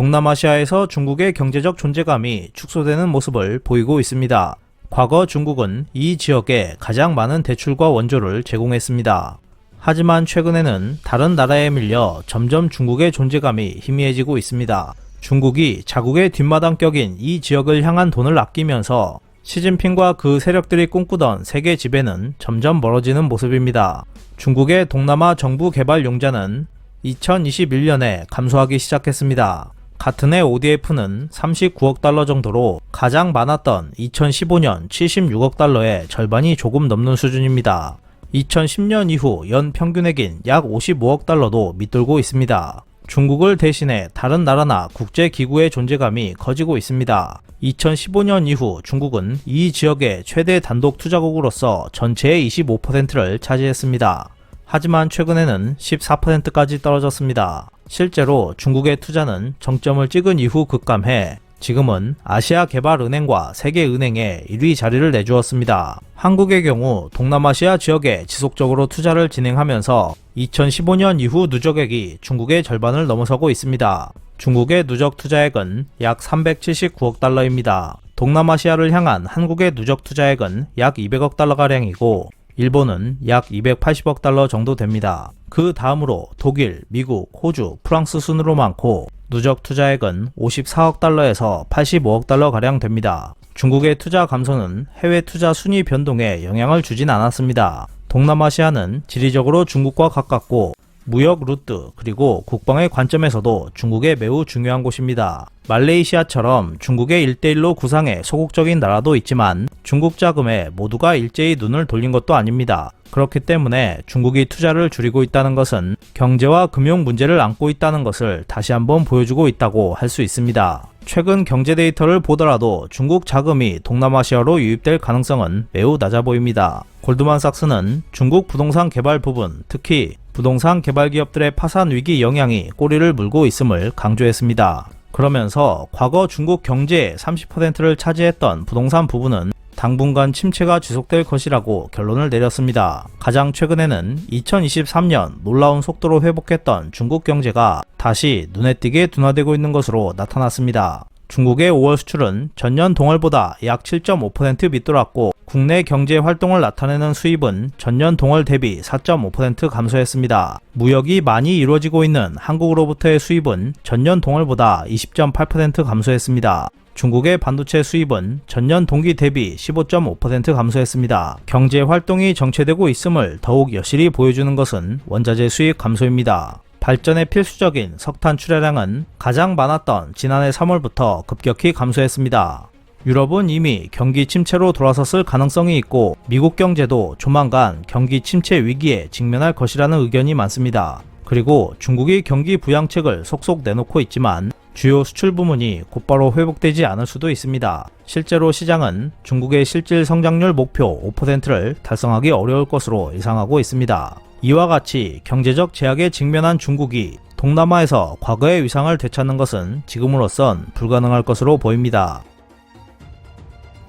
동남아시아에서 중국의 경제적 존재감이 축소되는 모습을 보이고 있습니다. 과거 중국은 이 지역에 가장 많은 대출과 원조를 제공했습니다. 하지만 최근에는 다른 나라에 밀려 점점 중국의 존재감이 희미해지고 있습니다. 중국이 자국의 뒷마당격인 이 지역을 향한 돈을 아끼면서 시진핑과 그 세력들이 꿈꾸던 세계 지배는 점점 멀어지는 모습입니다. 중국의 동남아 정부 개발 용자는 2021년에 감소하기 시작했습니다. 같은 해 ODF는 39억 달러 정도로 가장 많았던 2015년 76억 달러의 절반이 조금 넘는 수준입니다. 2010년 이후 연 평균액인 약 55억 달러도 밑돌고 있습니다. 중국을 대신해 다른 나라나 국제기구의 존재감이 커지고 있습니다. 2015년 이후 중국은 이 지역의 최대 단독 투자국으로서 전체의 25%를 차지했습니다. 하지만 최근에는 14%까지 떨어졌습니다. 실제로 중국의 투자는 정점을 찍은 이후 급감해 지금은 아시아개발은행과 세계은행에 1위 자리를 내주었습니다. 한국의 경우 동남아시아 지역에 지속적으로 투자를 진행하면서 2015년 이후 누적액이 중국의 절반을 넘어서고 있습니다. 중국의 누적 투자액은 약 379억 달러입니다. 동남아시아를 향한 한국의 누적 투자액은 약 200억 달러가량이고 일본은 약 280억 달러 정도 됩니다. 그 다음으로 독일, 미국, 호주, 프랑스 순으로 많고 누적 투자액은 54억 달러에서 85억 달러가량 됩니다. 중국의 투자 감소는 해외 투자 순위 변동에 영향을 주진 않았습니다. 동남아시아는 지리적으로 중국과 가깝고 무역 루트 그리고 국방의 관점에서도 중국에 매우 중요한 곳입니다. 말레이시아처럼 중국의 1대1로 구상의 소극적인 나라도 있지만 중국 자금에 모두가 일제히 눈을 돌린 것도 아닙니다. 그렇기 때문에 중국이 투자를 줄이고 있다는 것은 경제와 금융 문제를 안고 있다는 것을 다시 한번 보여주고 있다고 할 수 있습니다. 최근 경제 데이터를 보더라도 중국 자금이 동남아시아로 유입될 가능성은 매우 낮아 보입니다. 골드만삭스는 중국 부동산 개발 부분, 특히 부동산 개발 기업들의 파산 위기 영향이 꼬리를 물고 있음을 강조했습니다. 그러면서 과거 중국 경제의 30%를 차지했던 부동산 부분은 당분간 침체가 지속될 것이라고 결론을 내렸습니다. 가장 최근에는 2023년 놀라운 속도로 회복했던 중국 경제가 다시 눈에 띄게 둔화되고 있는 것으로 나타났습니다. 중국의 5월 수출은 전년 동월보다 약 7.5% 밑돌았고 국내 경제 활동을 나타내는 수입은 전년 동월 대비 4.5% 감소했습니다. 무역이 많이 이루어지고 있는 한국으로부터의 수입은 전년 동월보다 20.8% 감소했습니다. 중국의 반도체 수입은 전년 동기 대비 15.5% 감소했습니다. 경제 활동이 정체되고 있음을 더욱 여실히 보여주는 것은 원자재 수입 감소입니다. 발전에 필수적인 석탄 출하량은 가장 많았던 지난해 3월부터 급격히 감소했습니다. 유럽은 이미 경기 침체로 돌아섰을 가능성이 있고 미국 경제도 조만간 경기 침체 위기에 직면할 것이라는 의견이 많습니다. 그리고 중국이 경기 부양책을 속속 내놓고 있지만 주요 수출 부문이 곧바로 회복되지 않을 수도 있습니다. 실제로 시장은 중국의 실질 성장률 목표 5%를 달성하기 어려울 것으로 예상하고 있습니다. 이와 같이 경제적 제약에 직면한 중국이 동남아에서 과거의 위상을 되찾는 것은 지금으로선 불가능할 것으로 보입니다.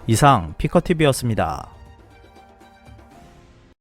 이상 피커TV였습니다.